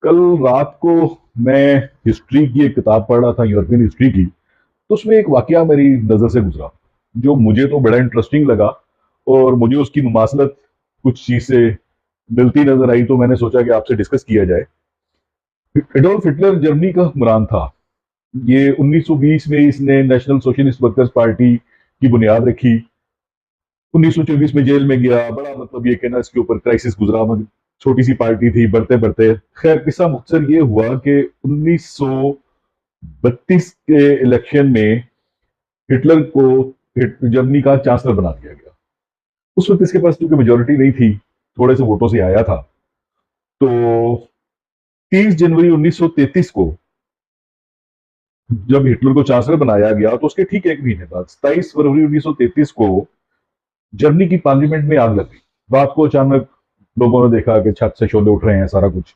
कल रात को मैं हिस्ट्री की एक किताब पढ़ रहा था, यूरोपियन हिस्ट्री की। तो उसमें एक वाकया मेरी नजर से गुजरा जो मुझे तो बड़ा इंटरेस्टिंग लगा, और मुझे उसकी मुमासलत कुछ चीज से मिलती नजर आई, तो मैंने सोचा कि आपसे डिस्कस किया जाए। एडोल्फ हिटलर जर्मनी का हुक्मरान था। ये 1920 में इसने नेशनल सोशलिस्ट वर्कर्स पार्टी की बुनियाद रखी। 1924 में जेल में गया। बड़ा मतलब ये कहना इसके ऊपर क्राइसिस गुजरा, मगर छोटी सी पार्टी थी, बढ़ते बढ़ते खैर किस्सा मुख्तसर ये हुआ कि 1932 के इलेक्शन में हिटलर को जर्मनी का चांसलर बना दिया गया। उस वक्त इसके पास क्योंकि मेजोरिटी नहीं थी, थोड़े से वोटों से आया था। तो 30 जनवरी 1933 को जब हिटलर को चांसलर बनाया गया, तो उसके ठीक एक महीने बाद 27 फरवरी 1933 को जर्मनी की पार्लियामेंट में आग लग गई। रात को अचानक लोगों ने देखा कि छत से शोले उठ रहे हैं, सारा कुछ।